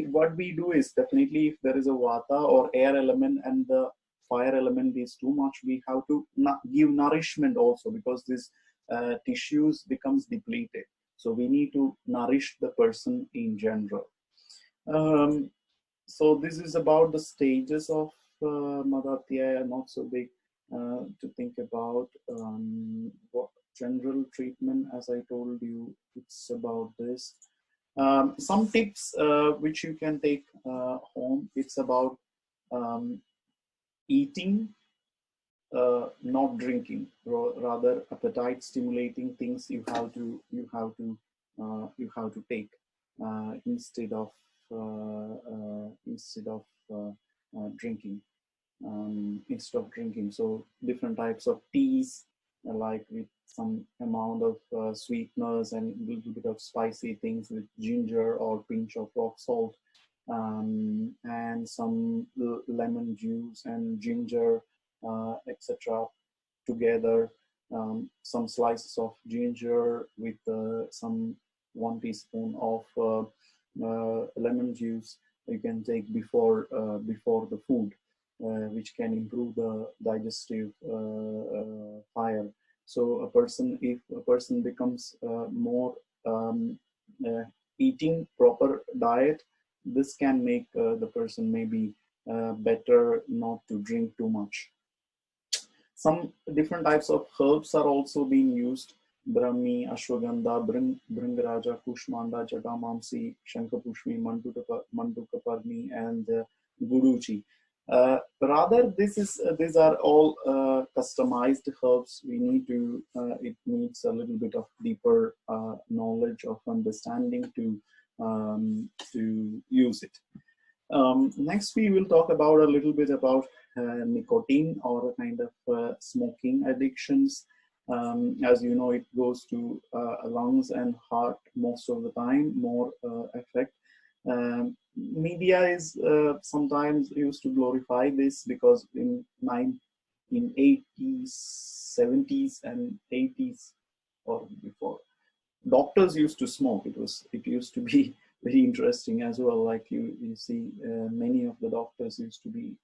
what we do is definitely, if there is a Vata or air element and the fire element is too much, we have to give nourishment also, because this tissues becomes depleted. So we need to nourish the person in general. So this is about the stages of Madathyaya, not so big to think about. What general treatment, as I told you, it's about this. Some tips which you can take home. It's about eating, not drinking, rather appetite stimulating things you have to take instead of drinking. So different types of teas, like with some amount of sweeteners and a little bit of spicy things with ginger or pinch of rock salt, and some lemon juice and ginger, etc. together. Some slices of ginger with some 1 teaspoon of lemon juice you can take before the food, which can improve the digestive fire. So if a person becomes more uh, eating proper diet, this can make the person maybe better not to drink too much. Some different types of herbs are also being used. Brahmi, Ashwagandha, Bhringaraja, Kushmanda, Jadamamsi, Shankapushmi, Mandukaparni, and Guduchi. Rather, these are all customized herbs. It needs a little bit of deeper knowledge of understanding to use it. Next, we will talk about a little bit about nicotine, or a kind of smoking addictions. As you know, it goes to lungs and heart most of the time, more effect. Media is sometimes used to glorify this, because in 1980s, 70s, and 80s, or before, doctors used to smoke. It used to be very interesting as well. Like you see, many of the doctors used to be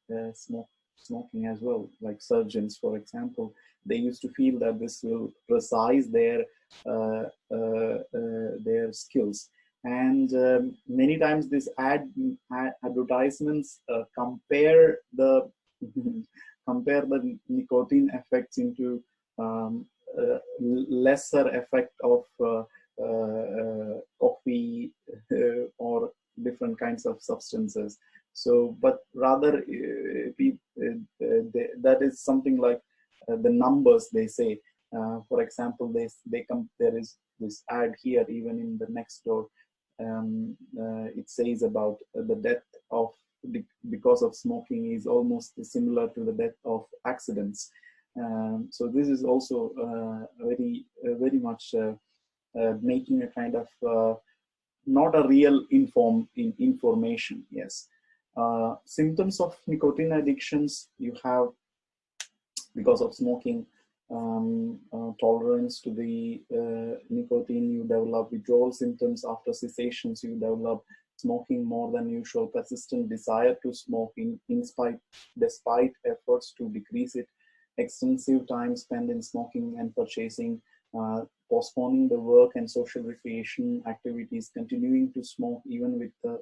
smoking as well. Like surgeons, for example, they used to feel that this will precise their skills. And many times these advertisements compare the compare the nicotine effects into lesser effect of coffee or different kinds of substances. So, but rather, that is something like the numbers they say. For example, there is this ad here, even in the next door. It says about the death of because of smoking is almost similar to the death of accidents. So this is also very much making a kind of not a real information. Yes. Symptoms of nicotine addictions: you have, because of smoking, tolerance to the nicotine. You develop withdrawal symptoms. After cessations, you develop smoking more than usual, persistent desire to smoke despite efforts to decrease it, extensive time spent in smoking and purchasing, postponing the work and social recreation activities, continuing to smoke even with the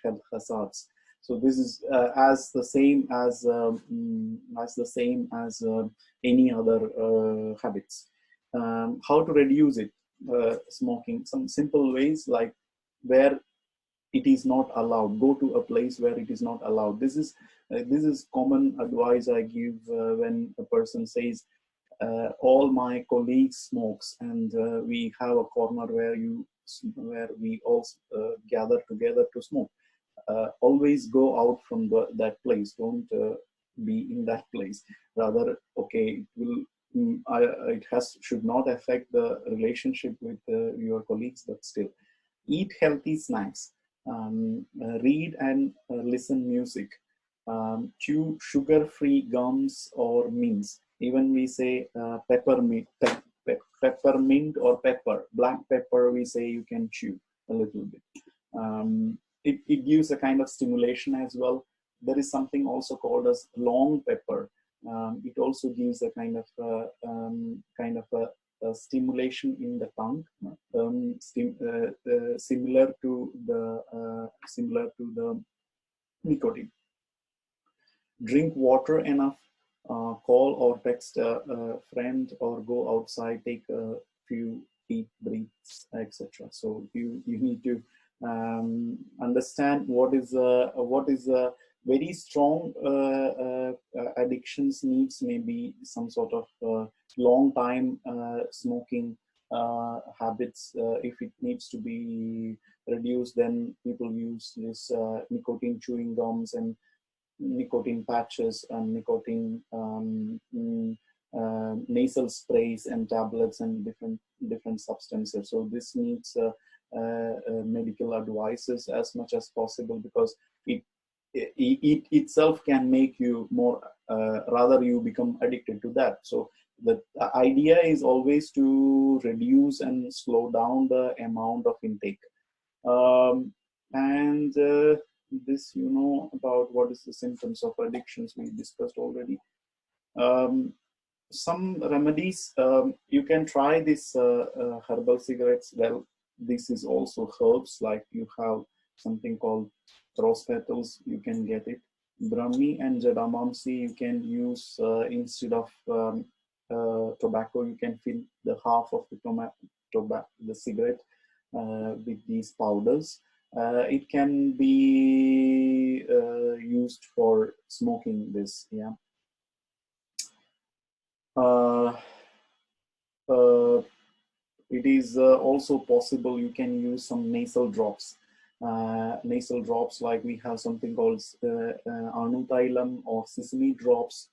health hazards. So this is as the same as any other habits. How to reduce it? Smoking. Some simple ways, like where it is not allowed, go to a place where it is not allowed. This is common advice I give when a person says, all my colleagues smokes, and we have a corner where we all gather together to smoke. Always go out from that place. Don't be in that place. Rather, okay, it should not affect the relationship with your colleagues, but still, eat healthy snacks, read and listen music, chew sugar-free gums or mints. Even we say peppermint or pepper, black pepper, we say you can chew a little bit. It gives a kind of stimulation as well. There is something also called as long pepper. It also gives a kind of a stimulation in the tongue, similar to the nicotine. Drink water enough. Call or text a friend, or go outside, take a few deep breaths, etc. So you need to understand what is a very strong addictions needs, maybe some sort of long time smoking habits. If it needs to be reduced, then people use this nicotine chewing gums and nicotine patches and nicotine nasal sprays and tablets and different substances. So this needs medical advices as much as possible, because it itself can make you more, rather you become addicted to that. So the idea is always to reduce and slow down the amount of intake. And this, you know, about what is the symptoms of addictions, we discussed already. Um, some remedies, you can try this herbal cigarettes. Well, this is also herbs, like you have something called rose petals, you can get it. Brahmi and jadamamsi you can use instead of tobacco. You can fill the half of the the cigarette with these powders. It can be used for smoking this, yeah. Uh, uh, it is also possible you can use some nasal drops. Nasal drops, like we have something called anutailam or sesame drops,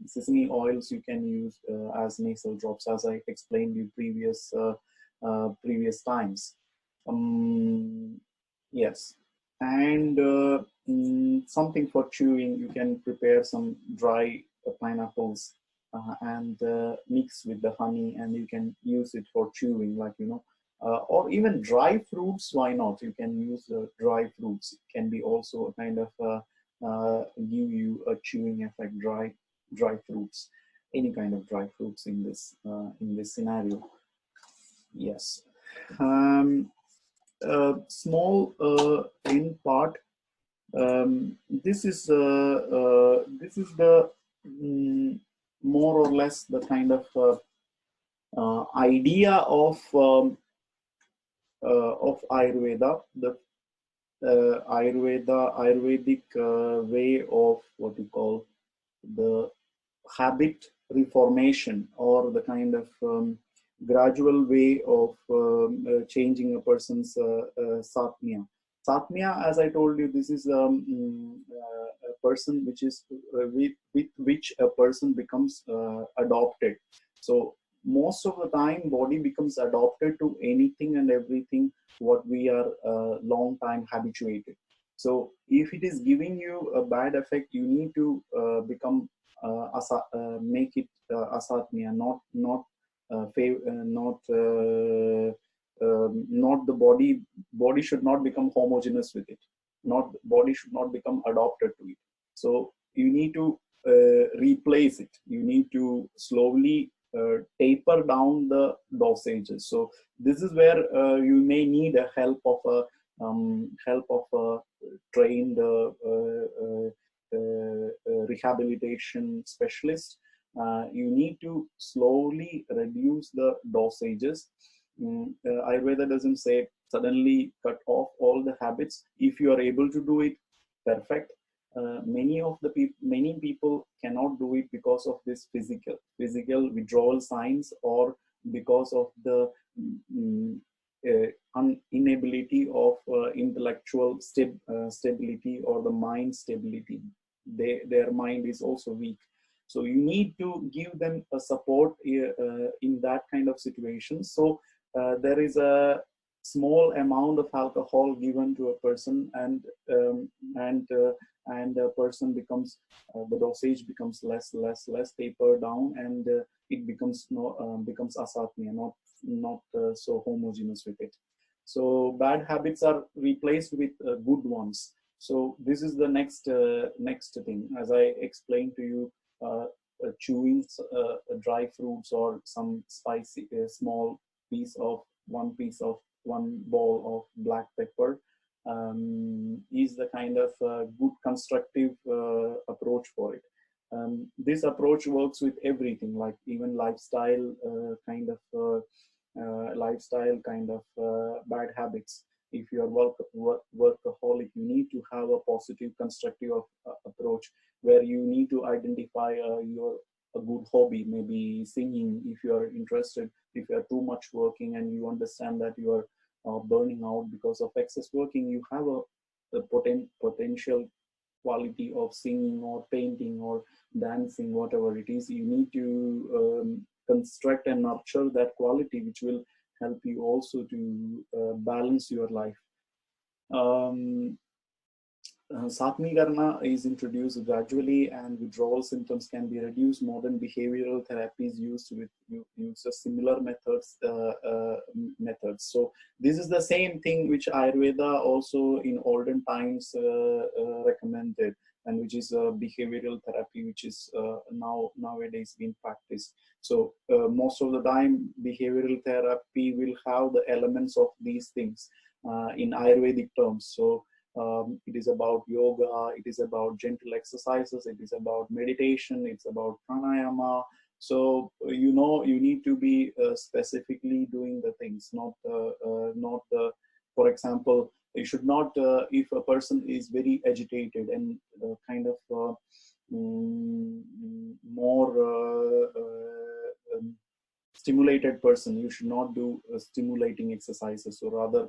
sesame oils you can use as nasal drops, as I explained you previous times. Yes, and something for chewing, you can prepare some dry pineapples and mix with the honey, and you can use it for chewing, like, you know, or even dry fruits. Why not? You can use dry fruits. It can be also a kind of give you a chewing effect. Dry fruits, any kind of dry fruits in this scenario. Yes. Um, Small in part. This is the more or less the kind of idea of Ayurveda, the Ayurvedic way of what you call the habit reformation, or the kind of gradual way of changing a person's satmya. Satmya, as I told you, this is a person which is with which a person becomes adopted. So most of the time, body becomes adopted to anything and everything what we are long time habituated. So if it is giving you a bad effect, you need to make it asatmia, not the body. Body should not become homogeneous with it. Not body should not become adopted to it. So you need to replace it. You need to slowly taper down the dosages. So this is where you may need a help of a trained rehabilitation specialist. You need to slowly reduce the dosages. Ayurveda doesn't say suddenly cut off all the habits. If you are able to do it, perfect. Many people cannot do it because of this physical withdrawal signs, or because of the inability of intellectual stability, or the mind stability. Their mind is also weak. So you need to give them a support in that kind of situation. So there is a small amount of alcohol given to a person, um, and uh, and a person becomes the dosage becomes less tapered down, and it becomes no becomes asatmia, not so homogeneous with it. So bad habits are replaced with good ones. So this is the next thing, as I explained to you. Chewing dry fruits, or some spicy small piece of one ball of black pepper is the kind of good constructive approach for it. This approach works with everything, like even lifestyle kind of bad habits. If you are workaholic, you need to have a positive constructive approach, where you need to identify your a good hobby, maybe singing. If you are interested, if you are too much working and you understand that you are burning out because of excess working, you have a potential quality of singing or painting or dancing, whatever it is. You need to construct and nurture that quality, which will help you also to balance your life. um, Satmikaranana is introduced gradually, and withdrawal symptoms can be reduced. Modern behavioral therapies uses similar methods. So this is the same thing which Ayurveda also in olden times recommended, and which is behavioral therapy, which is nowadays being practiced. So most of the time, behavioral therapy will have the elements of these things in Ayurvedic terms. So it is about yoga, it is about gentle exercises, it is about meditation, it's about pranayama. So you need to be specifically doing the things, not the. For example, you should not, if a person is very agitated and kind of more stimulated person, you should not do stimulating exercises, or rather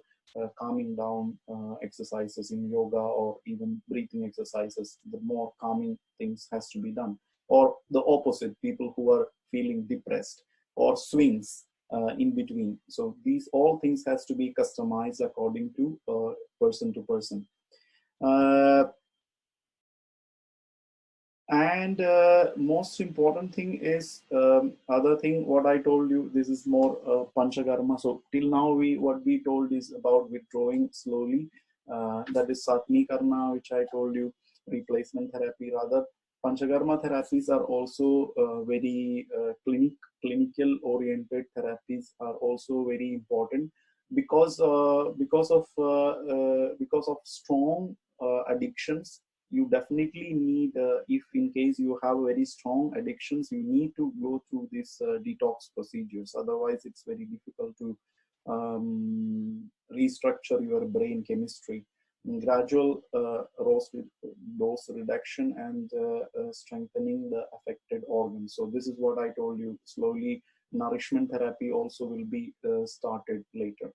calming down exercises in yoga, or even breathing exercises. The more calming things has to be done. Or the opposite, people who are feeling depressed, or swings in between. So these all things has to be customized according to person to person. And most important thing is other thing what I told you. This is more panchakarma. So till now what we told is about withdrawing slowly. That is Satmikaranana, which I told you, replacement therapy. Rather, panchakarma therapies are also very clinical oriented therapies are also very important, because of strong addictions. You definitely need, if in case you have very strong addictions, you need to go through these detox procedures. Otherwise, it's very difficult to restructure your brain chemistry. Gradual dose reduction and strengthening the affected organs. So this is what I told you. Slowly, nourishment therapy also will be started later.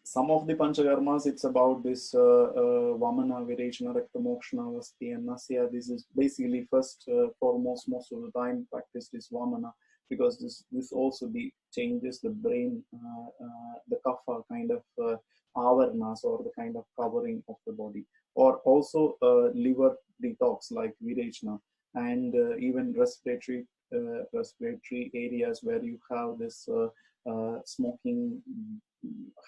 Some of the panchakarmas, it's about this Vamana, Virechana, Rakta, Mokshana, Vasti, and Nasya. This is basically first foremost, most of the time practiced is Vamana, because this also changes the brain, the kapha kind of avarnas, or the kind of covering of the body. Or also liver detox like Virechana, and even respiratory areas where you have this smoking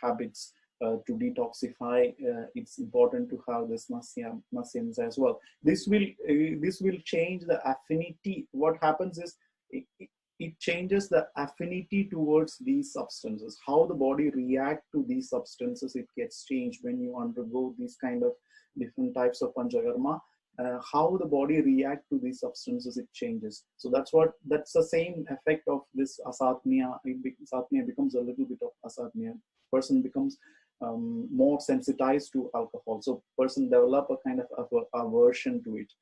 habits to detoxify. It's important to have this nasyams as well. This will change the affinity. What happens is it changes the affinity towards these substances. How the body react to these substances, it gets changed when you undergo these kind of different types of panchakarma. How the body react to these substances, it changes. So that's the same effect of this asatmia. Asatmia becomes a little bit of asatmia. Person becomes more sensitized to alcohol. So person develop a kind of aversion to it.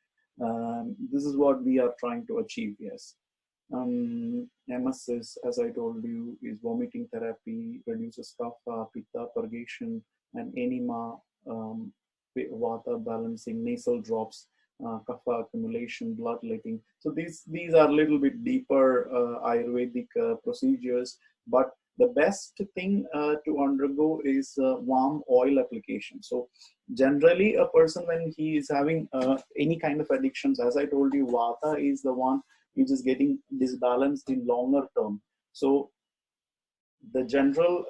This is what we are trying to achieve. Yes. MS is, as I told you, is vomiting therapy, reduces kapha, pitta, purgation, and enema, vata balancing, nasal drops, kapha accumulation, bloodletting. So these are a little bit deeper Ayurvedic procedures, but the best thing to undergo is warm oil application. So generally a person, when he is having any kind of addictions, as I told you, vata is the one which is getting disbalanced in longer term. So the general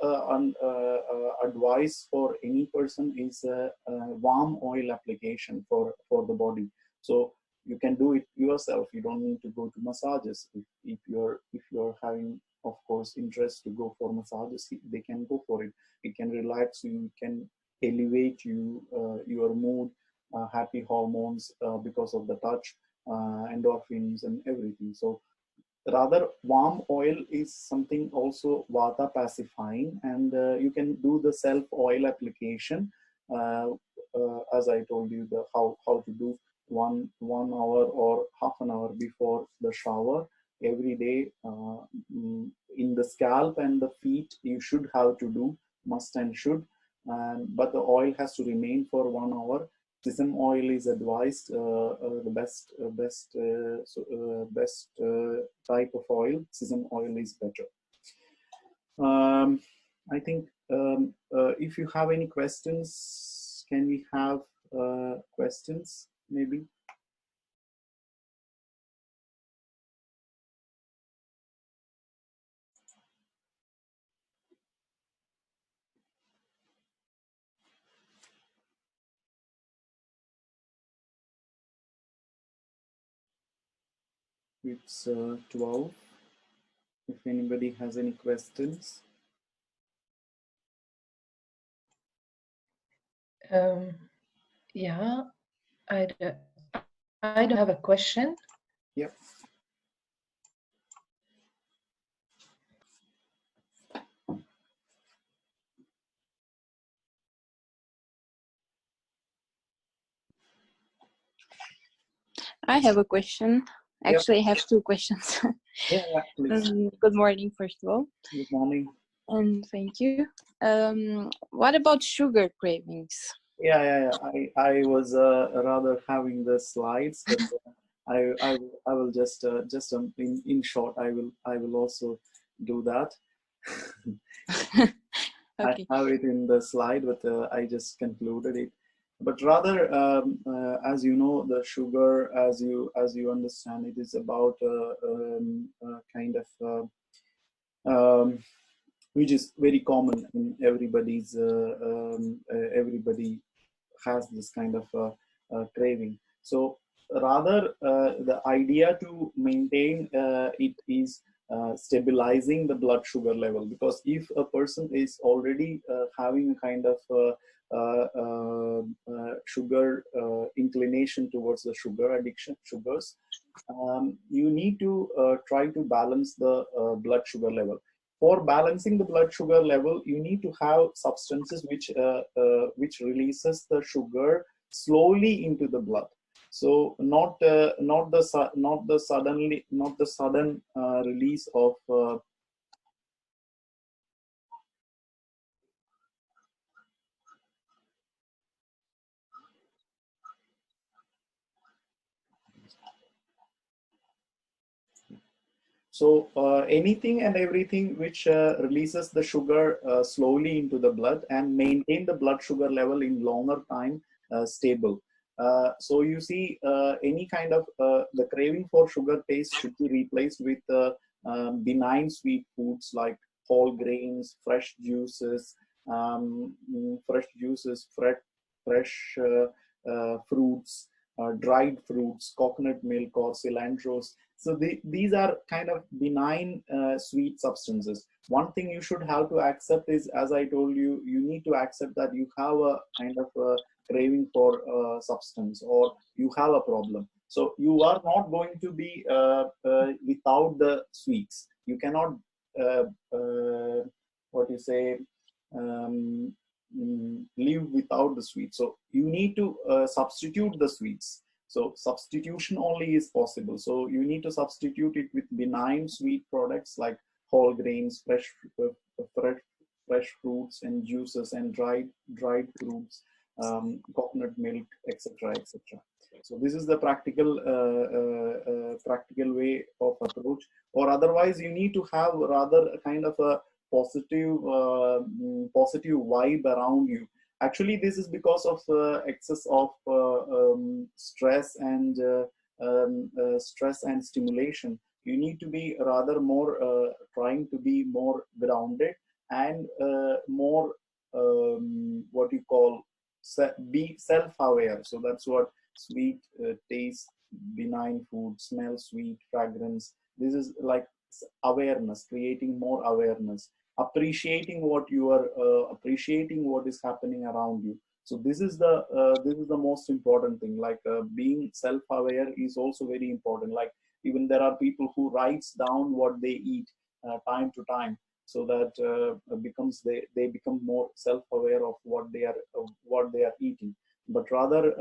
advice for any person is a warm oil application for the body. So you can do it yourself. You don't need to go to massages. If you're having, of course, interest to go for massages, they can go for it. It can relax you, it can elevate you, your mood, happy hormones because of the touch, endorphins and everything. So rather, warm oil is something also vata pacifying, and you can do the self oil application as I told you, the how to do 1 hour or half an hour before the shower every day. In the scalp and the feet you should have to do, must and should, but the oil has to remain for 1 hour. Sesame oil is advised, the best type of oil. Sesame oil is better. I think if you have any questions, can we have questions maybe? It's 12. If anybody has any questions. Yeah, I don't have a question. Yep. I have a question. Yep. Actually, I have two questions. Yeah, please. Good morning, first of all. Good morning. And thank you. What about sugar cravings? Yeah. I was rather having the slides, but I will just in short I will also do that. Okay. I have it in the slide, but I just concluded it. But rather, as you know, the sugar, as you understand, it is about kind of which is very common in everybody's. Everybody has this kind of craving. So rather, the idea to maintain it is stabilizing the blood sugar level, because if a person is already having a kind of sugar inclination towards the sugar addiction, sugars, you need to try to balance the blood sugar level. For balancing the blood sugar level, you need to have substances which releases the sugar slowly into the blood. So not the sudden release of So anything and everything which releases the sugar slowly into the blood and maintain the blood sugar level in longer time stable. So you see, any kind of the craving for sugar taste should be replaced with benign sweet foods like whole grains, fresh juices, fresh fruits, dried fruits, coconut milk or cilantros. So these are kind of benign sweet substances. One thing you should have to accept is, as I told you, you need to accept that you have a kind of a craving for substance, or you have a problem. So you are not going to be without the sweets. You cannot, what you say, um, live without the sweets. So you need to substitute the sweets. So substitution only is possible. So you need to substitute it with benign sweet products like whole grains, fresh, fresh fruits and juices, and dried fruits, coconut milk, etc., etc. So this is the practical way of approach. Or otherwise, you need to have rather a kind of a positive vibe around you. Actually, this is because of excess of stress and stimulation. You need to be rather more trying to be more grounded and more what you call be self-aware. So that's what sweet taste, benign food, smell sweet, fragrance. This is like awareness, creating more awareness, appreciating what you are appreciating what is happening around you. So this is the most important thing. Like being self-aware is also very important. Like even there are people who writes down what they eat time to time, so that they become more self-aware of what they are eating. But rather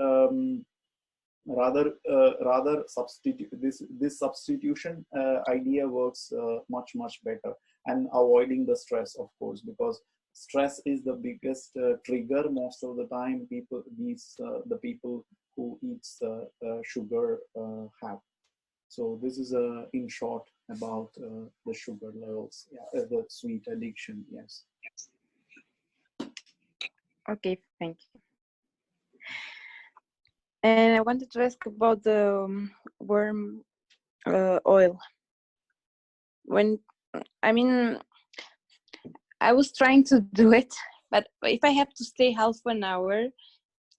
substitute this substitution idea works much better, and avoiding the stress, of course, because stress is the biggest trigger most of the time the people who eats sugar have. So this is in short about the sugar levels, yeah, the sweet addiction. Yes. Okay, thank you. And I wanted to ask about the worm oil. When I mean, I was trying to do it, but if I have to stay half an hour,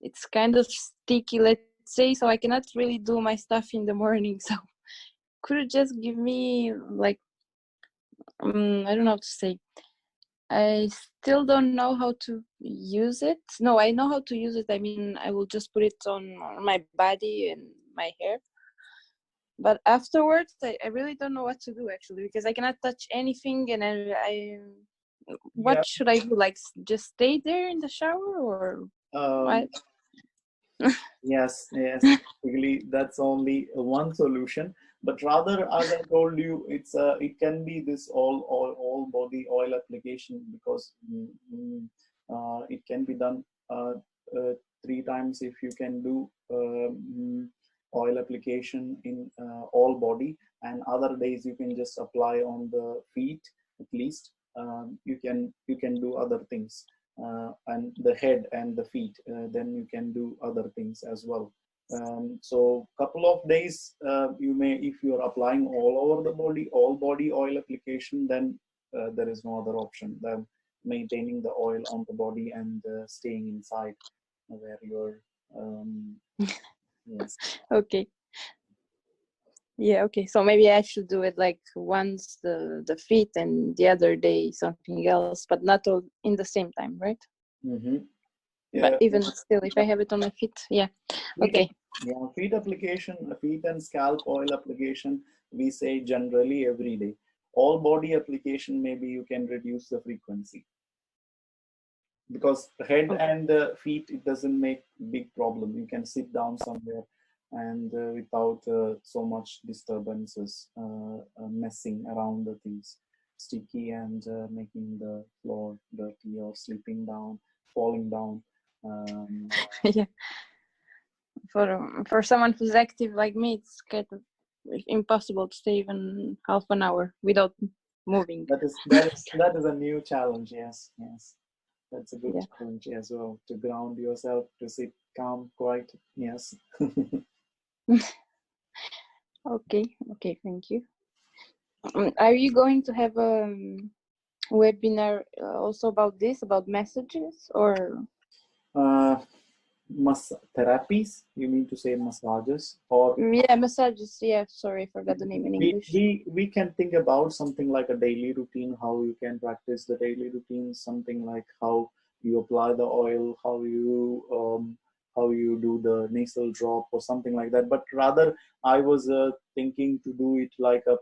it's kind of sticky, let's say, so I cannot really do my stuff in the morning. So could you just give me like, I don't know how to say. I still don't know how to use it. No, I know how to use it. I mean, I will just put it on my body and my hair. But afterwards, I really don't know what to do actually, because I cannot touch anything. And Yeah. what should I do? Like, just stay there in the shower or Um, what? yes, yes. Basically, that's only one solution. But rather, as I told you, it can be this all body oil application, because it can be done uh, 3 times if you can do oil application in all body, and other days you can just apply on the feet at least. You can do other things, and the head and the feet. Then you can do other things as well. So couple of days, you may, if you are applying all over the body, all body oil application, then there is no other option than maintaining the oil on the body and staying inside where you're. Yes. Okay. Yeah, okay. So maybe I should do it like once the feet and the other day something else, but not all in the same time, right? Mm-hmm. But Yeah. even still, if I have it on my feet, yeah. Feet, Okay. yeah, feet application, feet and scalp oil application, we say generally every day. All body application, maybe you can reduce the frequency, because head Okay. and feet, it doesn't make big problem. You can sit down somewhere and without so much disturbances, messing around the things, sticky, and making the floor dirty, or slipping down, falling down. Yeah. For someone who's active like me, it's kind of impossible to stay even half an hour without moving. That is a new challenge. Yes, yes, that's a good Yeah. challenge as well, to ground yourself, to sit calm, quiet. Yes. Okay. Okay. Thank you. Are you going to have a webinar also about this, about messages, or? uh, Therapies, you mean to say massages, or Yeah, massages. Yeah, sorry, I forgot the name in we, English. we we can think about something like a daily routine, how you can practice the daily routine, something like how you apply the oil, how you do the nasal drop, or something like that. But rather, I was thinking to do it like a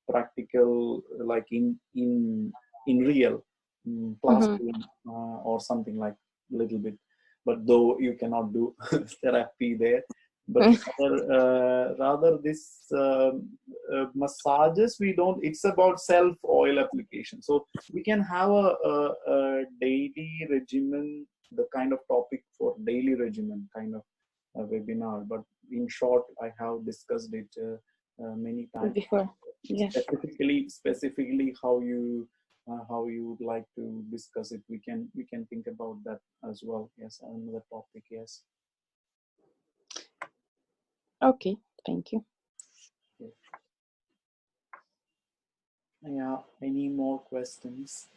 practical, like in real Mm-hmm. classroom, or something like little bit. But though you cannot do therapy there, but rather this massages, we don't, it's about self oil application. So we can have a daily regimen, the kind of topic for daily regimen kind of webinar. But in short, I have discussed it many times. Before, yeah. Specifically how you would like to discuss it, we can think about that as well. Yes, another topic. Yes. Okay, thank you. Yeah, any more questions?